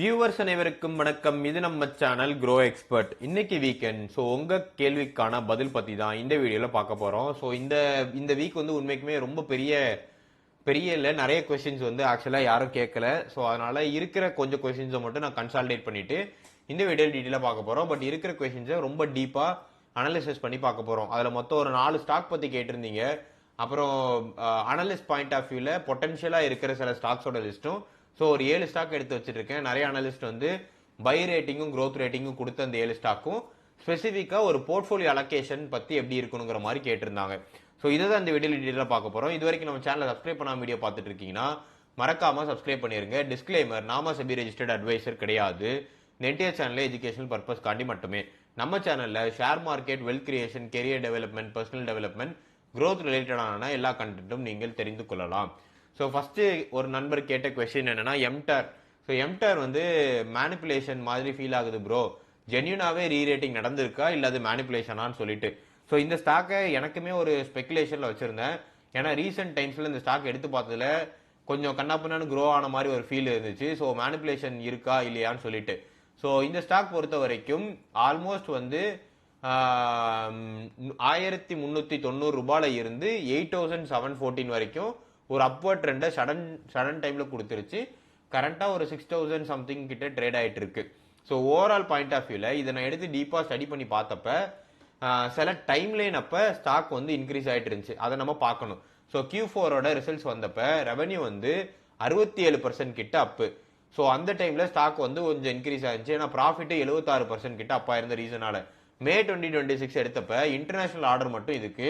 Viewers அனைவருக்கும் வணக்கம். இது நம்ம சேனல் க்ரோ எக்ஸ்பர்ட். இன்னைக்கு வீக்கெண்ட். ஸோ உங்க கேள்விக்கான பதில் பத்தி தான் இந்த வீடியோல பார்க்க போறோம். ஸோ இந்த இந்த வீக் வந்து உண்மைக்குமே ரொம்ப பெரிய பெரிய இல்லை, நிறைய கொஸ்டின்ஸ் வந்து ஆக்சுவலா யாரும் கேட்கல. ஸோ அதனால இருக்கிற கொஞ்சம் கொஸ்டின்ஸை மட்டும் நான் கன்சால்டேட் பண்ணிட்டு இந்த வீடியோ டீட்டெயிலாக பார்க்க போறோம். பட் இருக்கிற கொஸ்டின்ஸை ரொம்ப டீப்பா அனலிசிஸ் பண்ணி பார்க்க போறோம். அதுல மொத்தம் ஒரு 4 ஸ்டாக் பத்தி கேட்டிருந்தீங்க. அப்புறம் அனலிஸ்ட் பாயிண்ட் ஆஃப் வியூல பொட்டன்ஷியலா இருக்கிற சில ஸ்டாக்ஸோட லிஸ்ட்டும். ஸோ ஒரு 7 ஸ்டாக் எடுத்து வச்சிருக்கேன். நிறைய அனலிஸ்ட் வந்து பை ரேட்டிங்கும் growth ரேட்டிங்கும் கொடுத்த அந்த 7 ஸ்டாக்கும் ஸ்பெசிஃபிக்கா ஒரு போர்ட்ஃபோலியோ அலோகேஷன் பத்தி எப்படி இருக்கணுங்கிற மாதிரி கேட்டிருந்தாங்க. ஸோ இதை தான் இந்த வீடியோ டீட்டெயிலாக பார்க்க போறோம். இது வரைக்கும் நம்ம சேனலை சப்ஸ்கிரைப் பண்ணாம வீடியோ பார்த்துட்டு இருக்கீங்கன்னா மறக்காம சப்ஸ்கிரைப் பண்ணிருங்க. டிஸ்க்ளைமர், நாம செபி ரெஜிஸ்டர்ட் அட்வைசர் கிடையாது. இந்த என்டையர் சேனல் எஜுகேஷனல் பர்பஸ் காண்டி மட்டுமே. நம்ம சேனல்ல share market, wealth creation, career development, personal development, growth ரிலேட்டடான எல்லா கண்டென்ட்டும் நீங்கள் தெரிந்து கொள்ளலாம். ஸோ ஃபர்ஸ்ட் ஒரு நண்பர் கேட்ட கொஸ்டின் என்னன்னா எம்டார். ஸோ எம்டார் வந்து மேனிப்புலேஷன் மாதிரி ஃபீல் ஆகுது ப்ரோ, ஜென்யூனாவே ரீரேட்டிங் நடந்திருக்கா இல்ல அது மேனிப்புலேஷனான்னு சொல்லிட்டு. ஸோ இந்த ஸ்டாக்கை எனக்குமே ஒரு ஸ்பெகுலேஷன்ல வச்சிருந்தேன். ஏன்னா ரீசெண்ட் டைம்ஸ்ல இந்த ஸ்டாக் எடுத்து பார்த்ததுல கொஞ்சம் கண்ணாப்பின்னு க்ரோ ஆன மாதிரி ஒரு ஃபீல் இருந்துச்சு. ஸோ மேனிப்புலேஷன் இருக்கா இல்லையான்னு சொல்லிட்டு. ஸோ இந்த ஸ்டாக் பொறுத்த வரைக்கும் ஆல்மோஸ்ட் வந்து 1390 ரூபாயில இருந்து 8714 வரைக்கும் ஒரு அப்வர்ட் ட்ரெண்டை சடன் டைம்ல கொடுத்துருச்சு. கரண்டா ஒரு 6000 சம்திங் கிட்ட ட்ரேட் ஆயிட்டு இருக்கு. ஸோ ஓவரால் பாயிண்ட் ஆஃப் வியூல இதை நான் எடுத்து டீப்பா ஸ்டடி பண்ணி பார்த்தப்ப சில டைம் லைன் அப்ப ஸ்டாக் வந்து இன்க்ரீஸ் ஆயிட்டு இருந்துச்சு. அதை நம்ம பார்க்கணும். ஸோ Q4ஓட ரிசல்ட்ஸ் வந்தப்ப ரெவன்யூ வந்து 67% கிட்ட அப்பு. ஸோ அந்த டைம்ல ஸ்டாக் வந்து கொஞ்சம் இன்க்ரீஸ் ஆயிருச்சு. ஏன்னா ப்ராஃபிட் 76% கிட்ட அப்பா இருந்த ரீசனால மே 2026 எடுத்தப்ப இன்டர்நேஷனல் ஆர்டர் மட்டும் இதுக்கு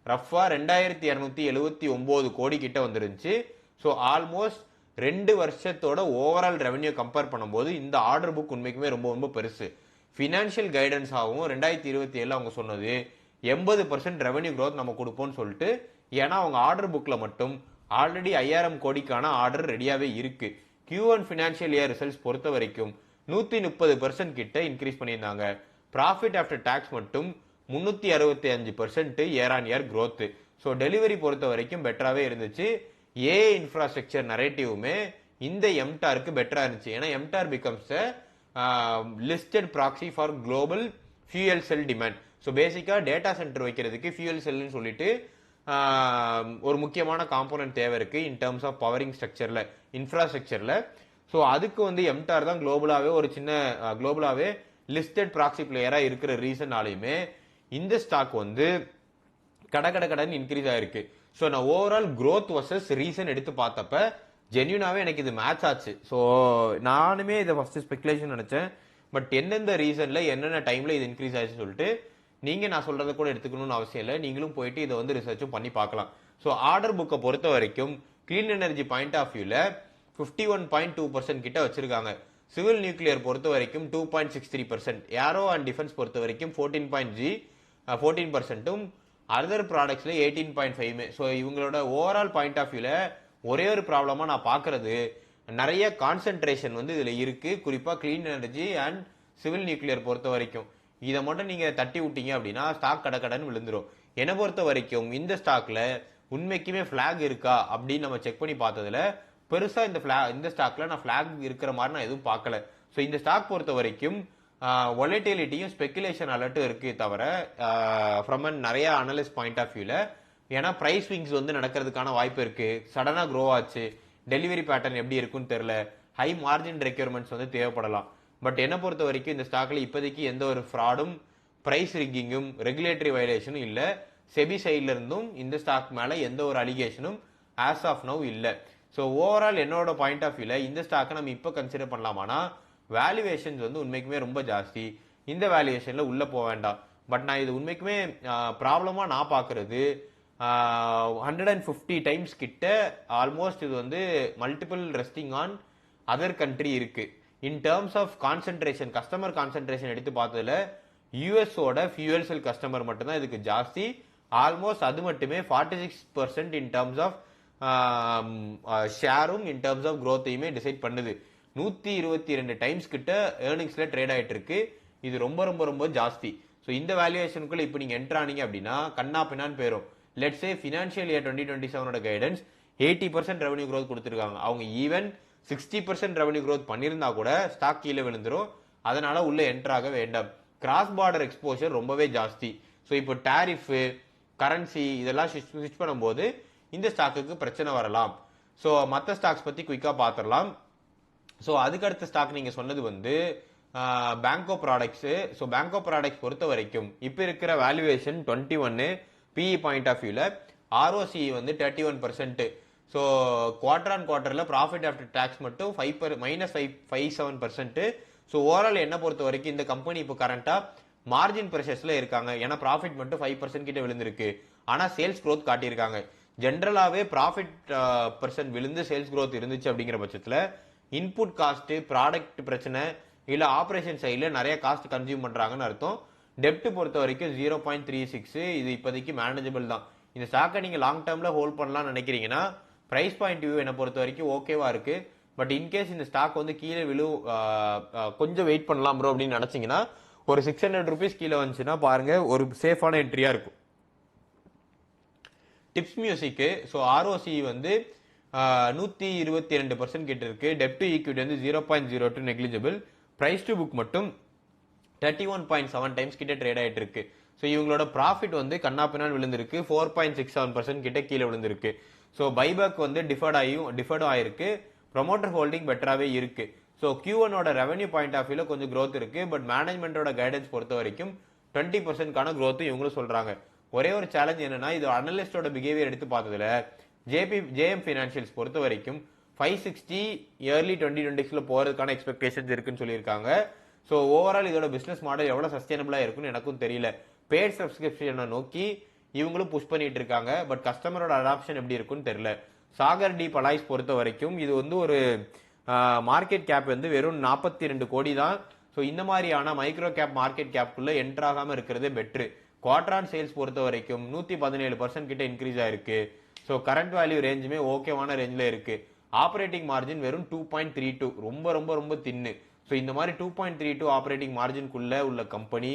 ரஃபா 2279 கோடி கிட்ட வந்துருந்துச்சு. ஸோ ஆல்மோஸ்ட் 2 வருஷத்தோட ஓவரால் ரெவன்யூ கம்பேர் பண்ணும்போது இந்த ஆர்டர் புக் உண்மைக்குமே ரொம்ப ரொம்ப பெருசு. பினான்சியல் கைடன்ஸ் ஆகும் 2027 அவங்க சொன்னது 80% ரெவன்யூ growth நம்ம கொடுப்போம்னு சொல்லிட்டு. ஏன்னா அவங்க ஆர்டர் புக்ல மட்டும் ஆல்ரெடி 5000 கோடிக்கான ஆர்டர் ரெடியாவே இருக்கு. Q1 ஃபினான்ஷியல் இயர் ரிசல்ட்ஸ் பொறுத்த வரைக்கும் 130% கிட்ட இன்க்ரீஸ் பண்ணியிருந்தாங்க. ப்ராஃபிட் ஆஃப்டர் டாக்ஸ் மட்டும் 365% year on year growth. So delivery பொறுத்த வரைக்கும் பெட்டராகவே இருந்துச்சு. ஏ இன்ஃப்ராஸ்ட்ரக்சர் நரேட்டிவுமே இந்த எம்டாருக்கு பெட்டரா இருந்துச்சு. ஏன்னா MTAR becomes listed proxy for global fuel cell demand. So பேசிக்கா டேட்டா சென்டர் வைக்கிறதுக்கு ஃபியூயல் செல்னு சொல்லிட்டு ஒரு முக்கியமான காம்போனன்ட் தேவை இருக்கு இன் டர்ம்ஸ் ஆஃப் பவரிங் ஸ்ட்ரக்சர்ல, இன்ஃப்ராஸ்ட்ரக்சர்ல. ஸோ அதுக்கு வந்து எம்டார் தான் குளோபலாவே ஒரு சின்ன குளோபலாவே லிஸ்டட் ப்ராக்சி பிளேயரா இருக்கிற ரீசனாலையுமே இந்த ஸ்டாக் வந்து கடன் இன்க்ரீஸ் ஆயிருக்கு. ஸோ நான் ஓவரால் growth வர்சஸ் ரீசன் எடுத்து பார்த்தப்ப ஜென்யூனாவே எனக்கு இது மேட்ச் ஆச்சு. ஸோ நானுமே இதை ஃபர்ஸ்ட் ஸ்பெகுலேஷன் நினைச்சேன். பட் எந்தெந்த ரீசன்ல என்னென்ன டைம்ல இது இன்க்ரீஸ் ஆயிடுச்சு சொல்லிட்டு நீங்க நான் சொல்றதை கூட எடுத்துக்கணும்னு அவசியம் இல்லை. நீங்களும் போயிட்டு இதை வந்து ரிசர்ச்சும் பண்ணி பார்க்கலாம். ஸோ ஆர்டர் புக்கை பொறுத்த வரைக்கும் கிளீன் எனர்ஜி பாயிண்ட் ஆஃப் வியூல 51.2% கிட்ட வச்சிருக்காங்க. சிவில் நியூக்ளியர் பொறுத்த வரைக்கும் 2.63%, ஏரோ அண்ட் டிஃபென்ஸ் பொறுத்த வரைக்கும் 14%, அதர் ப்ராடக்ட்ஸ்ல 18.5. ஸோ இவங்களோட ஓவரால் பாயிண்ட் ஆஃப் வியூல ஒரே ஒரு ப்ராப்ளமா நான் பாக்குறது நிறைய கான்சென்ட்ரேஷன் வந்து இதுல இருக்கு. குறிப்பா clean energy and civil nuclear பொறுத்த வரைக்கும் இதை மட்டும் நீங்க தட்டி விட்டீங்க அப்படின்னா ஸ்டாக் கடன்னு விழுந்துரும். என்னை பொறுத்த வரைக்கும் இந்த ஸ்டாக்ல உண்மைக்குமே பிளாக் இருக்கா அப்படின்னு நம்ம செக் பண்ணி பார்த்ததுல பெருசா இந்த ஸ்டாக்ல நான் பிளாக் இருக்கிற மாதிரி நான் எதுவும் பார்க்கல. ஸோ இந்த ஸ்டாக் பொறுத்த வரைக்கும் வொலட்டிலிட்டியும் ஸ்பெகுலேஷன் அலர்ட்டும் இருக்கு தவிர ஃப்ரம் நிறைய அனலிஸ்ட் பாயிண்ட் ஆஃப் வியூல. ஏன்னா பிரைஸ் ஸ்விங்ஸ் வந்து நடக்கிறதுக்கான வாய்ப்பு இருக்கு. சடனா க்ரோ ஆச்சு, டெலிவரி பேட்டர்ன் எப்படி இருக்குன்னு தெரியல, ஹை மார்ஜின் ரெக்யர்மெண்ட்ஸ் வந்து தேவைப்படலாம். பட் என்ன பொறுத்த வரைக்கும் இந்த ஸ்டாக்ல இப்போதைக்கு எந்த ஒரு ஃப்ராடும், பிரைஸ் ரிக்கிங்கும், ரெகுலேட்டரி வயலேஷனும் இல்ல. செபி சைட்ல இருந்தும் இந்த ஸ்டாக் மேல எந்த ஒரு அலிகேஷனும் ஆஸ் ஆஃப் நவ் இல்ல. ஸோ ஓவரால் என்னோட பாயிண்ட் ஆஃப் வியூல இந்த ஸ்டாக்கை நம்ம இப்போ கன்சிடர் பண்ணலாமானா வேல்யூவேஷன்ஸ் வந்து உண்மைக்குமே ரொம்ப ஜாஸ்தி. இந்த வேல்யூவேஷன்ல உள்ள போக வேண்டாம். பட் நான் இது உண்மைக்குமே ப்ராப்ளமா நான் பாக்குறது 150 டைம்ஸ் கிட்ட ஆல்மோஸ்ட் இது வந்து multiple resting on other country இருக்கு. In terms of concentration, customer concentration எடுத்து பார்த்ததுல யூஎஸோட ஃபியூயல் செல் கஸ்டமர் மட்டும்தான் இதுக்கு ஜாஸ்தி. ஆல்மோஸ்ட் அது மட்டுமே 46% இன் டர்ம்ஸ் ஆஃப் ஷேரும் இன் டர்ம்ஸ் ஆஃப் growthயுமே டிசைட் பண்ணுது. 122 டைம்ஸ் கிட்ட ஏர்னிங்ஸ்ல ட்ரேட் ஆயிட்டு இருக்கு. இது ரொம்ப ரொம்ப ரொம்ப ஜாஸ்தி. ஸோ இந்த வேல்யூவேஷனுக்குள்ள இப்போ நீங்க என்டர் ஆனீங்க அப்படின்னா கண்ணா பின்னான்னு போயிரும். Let's say financial year 2027 guidance 80% revenue growth கொடுத்துருக்காங்க. அவங்க ஈவன் 60% ரெவன்யூ க்ரோத் பண்ணியிருந்தா கூட ஸ்டாக் கீழே விழுந்துரும். அதனால உள்ள என்ட்ராக வேண்டாம். கிராஸ் பார்டர் எக்ஸ்போஷர் ரொம்பவே ஜாஸ்தி. ஸோ இப்போ டேரிஃப், கரன்சி இதெல்லாம் ஸ்விட்ச் பண்ணும்போது இந்த ஸ்டாக்குக்கு பிரச்சனை வரலாம். ஸோ மற்ற ஸ்டாக்ஸ் பற்றி குயிக்காக பார்த்துடலாம். ஸோ அதுக்கடுத்த ஸ்டாக் நீங்கள் சொன்னது வந்து Banco products. So Banco products பொறுத்த வரைக்கும் இப்போ இருக்கிற வேல்யூவேஷன் 21 பிஇ பாயிண்ட் ஆஃப் வியூவில், ஆர்ஓசி வந்து 31%. ஸோ குவார்டர் ஆன் குவார்டரில் ப்ராஃபிட் ஆஃப்டர் டேக்ஸ் மட்டும் -5.57%. ஸோ ஓவரால் என்ன பொறுத்த வரைக்கும் இந்த கம்பெனி இப்போ கரண்டாக மார்ஜின் ப்ரெஷர்ஸ்ல இருக்காங்க. ஏன்னா ப்ராஃபிட் மட்டும் 5% கிட்ட விழுந்திருக்கு. ஆனால் சேல்ஸ் க்ரோத் காட்டியிருக்காங்க. ஜென்ரலாகவே ப்ராஃபிட் % விழுந்து சேல்ஸ் க்ரோத் இருந்துச்சு அப்படிங்கிற பட்சத்தில் இன்புட் காஸ்ட், ப்ராடக்ட் பிரச்சனை, இல்லை ஆப்ரேஷன் சைடில் நிறைய காஸ்ட் கன்சியூம் பண்ணுறாங்கன்னு அர்த்தம். டெப்ட் பொறுத்த வரைக்கும் 0.36, இது இப்போதைக்கு மேனேஜபிள் தான். இந்த ஸ்டாக்கை நீங்கள் லாங் டேர்மில் ஹோல்ட் பண்ணலாம்னு நினைக்கிறீங்கன்னா ப்ரைஸ் பாயிண்ட் வியூ என்னை பொறுத்த வரைக்கும் ஓகேவா இருக்கு. பட் இன்கேஸ் இந்த ஸ்டாக் வந்து கீழே கொஞ்சம் வெயிட் பண்ணலாம் ப்ரோ அப்படின்னு நினைச்சீங்கன்னா ஒரு 600 ருபீஸ் கீழே வந்துச்சுன்னா பாருங்க, ஒரு சேஃபான என்ட்ரியா இருக்கும். டிப்ஸ் மியூசிக்கு. ஸோ ஆர்ஓசி வந்து 122% கிட்ட இருக்கு. டெப்ட் டு ஈக்விட்டி வந்து 0.02 நெக்லிஜிபிள். பிரைஸ் டு புக் மட்டும் 31.7 டைம்ஸ் கிட்ட ட்ரேட் ஆயிட்டு இருக்கு. ஸோ இவங்களோட ப்ராஃபிட் வந்து கண்ணாப்பினால் விழுந்திருக்கு. 4.67% கிட்ட கீழே விழுந்திருக்கு. ஸோ பைபேக் வந்து டிஃபர்டும் ஆயிருக்கு. ப்ரொமோட்டர் ஹோல்டிங் பெட்டராகவே இருக்கு. ஸோ Q1ஓட ரெவன்யூ பாயிண்ட் ஆஃப் வியூல கொஞ்சம் க்ரோத் இருக்கு. பட் மேனேஜ்மெண்டோட கைடன்ஸ் பொறுத்த வரைக்கும் 20%க்கான க்ரோத் இவங்களும் சொல்றாங்க. ஒரே ஒரு சேலஞ்ச் என்னன்னா, இது அனலிஸ்டோட பிஹேவியர் எடுத்து பார்த்ததுல ஜேஎம் ஃபினான்ஷியல்ஸ் பொறுத்த வரைக்கும் 560 இயர்லி 2026ல போறதுக்கான எக்ஸ்பெக்டேஷன்ஸ் இருக்குன்னு சொல்லியிருக்காங்க. ஸோ ஓவரால் இதோட பிசினஸ் மாடல் எவ்வளவு சஸ்டைனபிளா இருக்குன்னு எனக்கும் தெரியல. பேட் சப்ஸ்கிரிப்ஷனை நோக்கி இவங்களும் புஷ் பண்ணிட்டு இருக்காங்க. பட் கஸ்டமரோட அடாப்ஷன் எப்படி இருக்குன்னு தெரியல. சாகர் டி பலாய்ஸ் பொறுத்த வரைக்கும் இது வந்து ஒரு மார்க்கெட் கேப் வந்து வெறும் 42 கோடி தான். ஸோ இந்த மாதிரியான மைக்ரோ கேப் மார்க்கெட் கேப்குள்ள என்ட்ராகாம இருக்கிறதே பெட்ரு. குவார்டர் சேல்ஸ் பொறுத்த வரைக்கும் 117% கிட்ட இன்க்ரீஸ் ஆயிருக்கு. ஸோ கரண்ட் வேல்யூ ரேஞ்சுமே ஓகேவான ரேஞ்சில் இருக்கு. ஆப்ரேட்டிங் மார்ஜின் வெறும் 2.32, ரொம்ப ரொம்ப ரொம்ப தின்னு. ஸோ இந்த மாதிரி 2.32 ஆப்ரேட்டிங் மார்ஜின்குள்ள உள்ள கம்பெனி,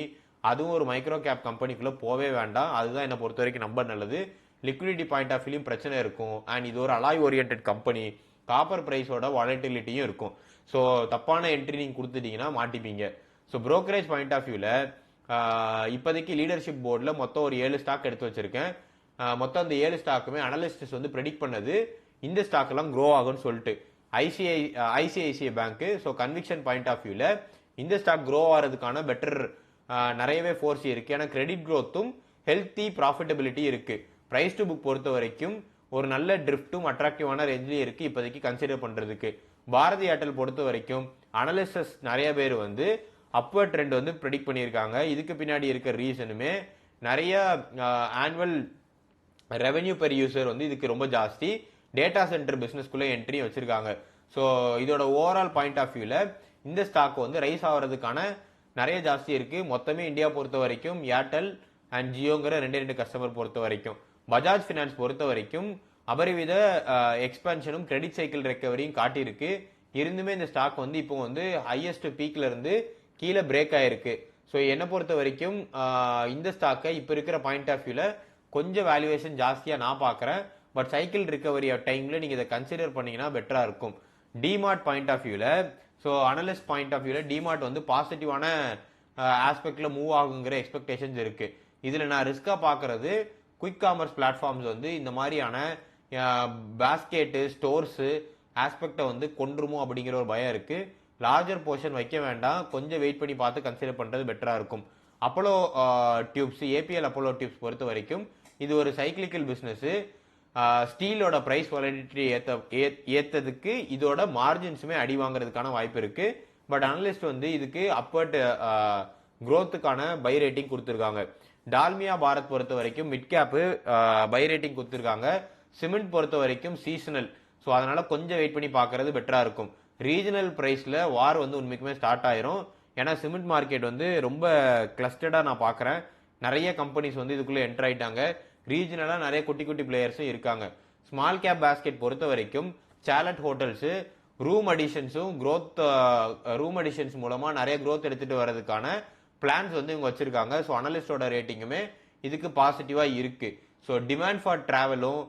அதுவும் ஒரு மைக்ரோ கேப் கம்பெனிக்குள்ள போவே வேண்டாம். அதுதான் என்னை பொறுத்த வரைக்கும் நம்ப நல்லது. லிக்விடிட்டி பாயிண்ட் ஆஃப் வியூலையும் பிரச்சனை இருக்கும். அண்ட் இது ஒரு அலாய் ஓரியன்ட் கம்பெனி. காப்பர் பிரைஸோட வாலட்டிலிட்டியும் இருக்கும். ஸோ தப்பான என்ட்ரி நீங்கள் கொடுத்துட்டீங்கன்னா மாட்டிப்பீங்க. ஸோ புரோக்கரேஜ் பாயிண்ட் ஆஃப் வியூவில் இப்போதைக்கு லீடர்ஷிப் போர்டில் மொத்தம் ஒரு 7 ஸ்டாக் எடுத்து வச்சிருக்கேன். மொத்தம் அந்த 7 ஸ்டாக்குமே அனலிஸ்ட்ஸ் வந்து ப்ரெடிக்ட் பண்ணது இந்த ஸ்டாக் எல்லாம் க்ரோ ஆகும்னு சொல்லிட்டு. ICICI bank. So conviction point of வியூவில் இந்த ஸ்டாக் க்ரோ ஆகிறதுக்கான பெட்டர் நிறையவே ஃபோர்ஸ் இருக்கு. ஏன்னா கிரெடிட் க்ரோத்தும் ஹெல்த்தி ப்ராஃபிட்டபிலிட்டி இருக்கு. பிரைஸ் டு புக் பொறுத்த வரைக்கும் ஒரு நல்ல ட்ரிஃப்ட்டும் அட்ராக்டிவான ரேஞ்சிலையும் இருக்கு இப்போதைக்கு கன்சிடர் பண்றதுக்கு. பாரதி ஏர்டெல் பொறுத்த வரைக்கும் அனலிஸ்டர்ஸ் நிறைய பேர் வந்து அப்வர்ட் ட்ரெண்ட் வந்து ப்ரெடிக்ட் பண்ணியிருக்காங்க. இதுக்கு பின்னாடி இருக்க ரீசனுமே நிறைய ஆனுவல் ரெவென்யூ பெர் யூசர் வந்து இதுக்கு ரொம்ப ஜாஸ்தி. டேட்டா சென்டர் பிசினஸ்குள்ளே என்ட்ரி வச்சிருக்காங்க. ஸோ இதோட ஓவரால் பாயிண்ட் ஆஃப் வியூல இந்த ஸ்டாக் வந்து ரைஸ் ஆகிறதுக்கான நிறைய ஜாஸ்தி இருக்கு. மொத்தமே இந்தியா பொறுத்த வரைக்கும் ஏர்டெல் அண்ட் ஜியோங்கிற ரெண்டு கஸ்டமர் பொறுத்த வரைக்கும். பஜாஜ் ஃபினான்ஸ் பொறுத்த வரைக்கும் அபரிவித எக்ஸ்பான்ஷனும் கிரெடிட் சைக்கிள் ரெக்கவரியும் காட்டியிருக்கு. இருந்துமே இந்த ஸ்டாக் வந்து இப்போ வந்து ஹையஸ்ட் பீக்ல இருந்து கீழே பிரேக் ஆயிருக்கு. ஸோ என்னை பொறுத்த வரைக்கும் இந்த ஸ்டாக்கை இப்போ இருக்கிற பாயிண்ட் ஆஃப் வியூல கொஞ்சம் வேல்யூவேஷன் ஜாஸ்தியா நான் பார்க்குறேன். பட் சைக்கிள் ரிகவரி டைம்ல நீங்க இதை கன்சிடர் பண்ணீங்கன்னா பெட்டரா இருக்கும். டிமார்ட் பாயிண்ட் ஆஃப் வியூல, ஸோ அனலிஸ்ட் பாயிண்ட் ஆஃப் வியூல டிமார்ட் வந்து பாசிட்டிவான ஆஸ்பெக்ட்ல மூவ் ஆகுங்கிற எக்ஸ்பெக்டேஷன்ஸ் இருக்கு. இதுல நான் ரிஸ்கா பாக்குறது குயிக் காமர்ஸ் பிளாட்ஃபார்ம்ஸ் வந்து இந்த மாதிரியான பாஸ்கெட்டு ஸ்டோர்ஸ் ஆஸ்பெக்டை வந்து கொண்டுருமோ அப்படிங்கிற ஒரு பயம் இருக்கு. லார்ஜர் போர்ஷன் வைக்க வேண்டாம், கொஞ்சம் வெயிட் பண்ணி பார்த்து கன்சிடர் பண்றது பெட்டரா இருக்கும். Apollo tubes, APL Apollo tubes பொறுத்த வரைக்கும் இது ஒரு சைக்கிளிக்கல் பிசினஸ். ஸ்டீலோட பிரைஸ் வாலட்டிலிட்டி ஏத்ததுக்கு இதோட மார்ஜின்ஸுமே அடி வாங்குறதுக்கான வாய்ப்பு இருக்கு. பட் அனலிஸ்ட் வந்து இதுக்கு அப்பர்ட் க்ரோத்துக்கான பை ரேட்டிங் கொடுத்துருக்காங்க. டால்மியா பாரத் பொறுத்த வரைக்கும் மிட் கேப் பை ரேட்டிங் கொடுத்துருக்காங்க. சிமெண்ட் பொறுத்த வரைக்கும் சீசனல், ஸோ அதனால கொஞ்சம் வெயிட் பண்ணி பார்க்கறது பெட்டரா இருக்கும். ரீஜனல் பிரைஸ்ல வார் வந்து உண்மைக்குமே ஸ்டார்ட் ஆயிரும். ஏன்னா சிமெண்ட் மார்க்கெட் வந்து ரொம்ப கிளஸ்டர்டா நான் பார்க்குறேன். நிறைய கம்பெனிஸ் வந்து இதுக்குள்ள என்டர் ஆயிட்டாங்க. ரீஜனலா நிறைய குட்டி குட்டி பிளேயர்ஸும் இருக்காங்க. ஸ்மால் கேப் பாஸ்கெட் பொறுத்த வரைக்கும் சாலட் ஹோட்டல்ஸ் ரூம் அடிஷன்ஸும் ரூம் அடிஷன்ஸ் மூலமா நிறைய க்ரோத் எடுத்துட்டு வர்றதுக்கான பிளான்ஸ் வந்து இவங்க வச்சிருக்காங்க. ஸோ அனலிஸ்டோட ரேட்டிங்குமே இதுக்கு பாசிட்டிவா இருக்கு. ஸோ டிமாண்ட் ஃபார் டிராவலும்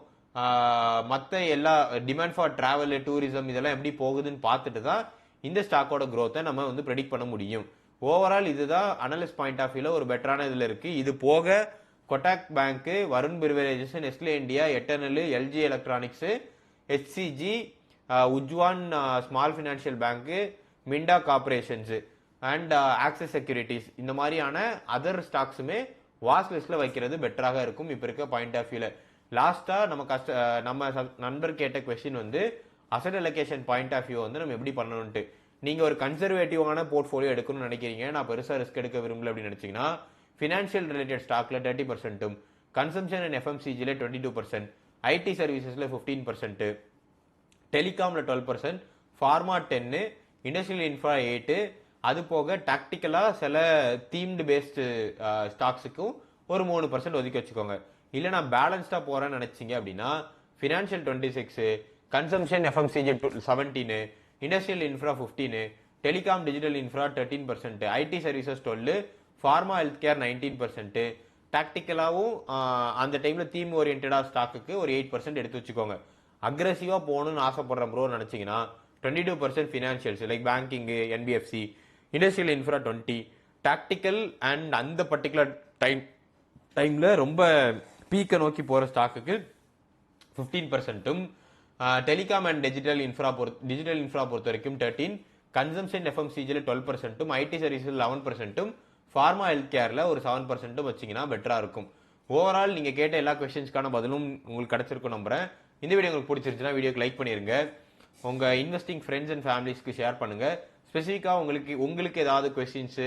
மற்ற எல்லா டிமாண்ட் ஃபார் டிராவல் டூரிசம் இதெல்லாம் எப்படி போகுதுன்னு பார்த்துட்டு தான் இந்த ஸ்டாக்கோட growth நம்ம வந்து ப்ரெடிக்ட் பண்ண முடியும். ஓவரால் இதுதான் அனலிஸ்ட் பாயிண்ட் ஆஃப் வியூல ஒரு பெட்டரான இதுல இருக்கு. இது போக Kotak bank, Varun beverages, Nestle India, Eternal, LG electronics, HCG, Ujjivan small financial bank, Minda corporations and Axis securities இந்த மாதிரியான அதர் ஸ்டாக்ஸுமே வாட்ச் லிஸ்ட்ல வைக்கிறது பெட்டராக இருக்கும் இப்போ இருக்க பாயிண்ட் ஆஃப் வியூல. லாஸ்டா நம்ம நண்பர் கேட்ட கொஸ்டின் வந்து asset allocation point of view வந்து நம்ம எப்படி பண்ணணும்ட்டு. நீங்க ஒரு கன்சர்வேட்டிவான போர்ட்ஃபோலியோ எடுக்கணும்னு நினைக்கிறீங்க, நான் பெருசா ரிஸ்க் எடுக்க விரும்பல அப்படின்னு நினைச்சீங்கன்னா ஃபினான்ஷியல் ரிலேட்டட் ஸ்டாக்ல 30%, கன்சம்ஷன் அண்ட் எஃப்எம்சிஜில 22%, ஐடி சர்வீசஸ்ல 15%, டெலிகாம்ல 12%, ஃபார்மா 10, இண்டஸ்ட்ரியல் இன்ஃப்ரா 8, அது போக டாக்டிக்கலா சில தீம்டு பேஸ்டு ஸ்டாக்ஸுக்கும் ஒரு 3% ஒதுக்கி வச்சுக்கோங்க. இல்ல நான் பேலன்ஸ்டா போறேன்னு நினைச்சீங்க அப்படின்னா financial 26, consumption FMCG 17, industrial infra 15, telecom digital infra 13%, ID services 12, pharma health care 19%, டாக்டிக்கலாவும் அந்த டைம்ல தீம் ஓரியன்டா ஸ்டாக்குக்கு ஒரு 8% எடுத்து வச்சுக்கோங்க. அக்ரெசிவா போகணும்னு ஆசைப்படுற ப்ரோ நினைச்சீங்கன்னா 22% financials like banking, NBFC, industrial infra 20, tactical and அந்த பர்டிகுலர் டைம்ல ரொம்ப பீக்கை நோக்கி போற ஸ்டாக்குக்கு 15%, டெலிகாம் அண்ட் டிஜிட்டல் இன்ஃப்ரா பொறுத்த வரைக்கும் 13, கன்சம்ஷன் எஃப்எம்சிஜில 12%, ஐடி சர்வீஸில் 11%, ஃபார்மா ஹெல்த் கேர்ல ஒரு 7% வச்சீங்கன்னா பெட்டரா இருக்கும். ஓவரால் நீங்க கேட்ட எல்லா கொஸ்டின்ஸ்க்கான பதிலும் உங்களுக்கு கிடைச்சிருக்கும் நம்புறேன். இந்த வீடியோ உங்களுக்கு பிடிச்சிருச்சுன்னா வீடியோக்கு லைக் பண்ணிருங்க, உங்க இன்வெஸ்டிங் ஃப்ரெண்ட்ஸ் அண்ட் ஃபேமிலிஸ்க்கு ஷேர் பண்ணுங்க. ஸ்பெசிஃபிக்கா உங்களுக்கு ஏதாவது கொஸ்டின்ஸ்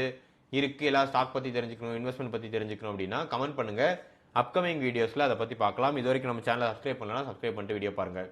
இருக்கு, எல்லாம் ஸ்டாக் பத்தி தெரிஞ்சுக்கணும், இன்வெஸ்ட்மெண்ட் பத்தி தெரிஞ்சுக்கணும் அப்படின்னா கமெண்ட் பண்ணுங்க. அப்கமிங் வீடியோஸ்ல அதை பத்தி பார்க்கலாம். இது வரைக்கும் நம்ம சேனலை சப்ஸ்கிரைப் பண்ணலாம், சப்ஸ்கிரைப் பண்ணிட்டு வீடியோ பாருங்க.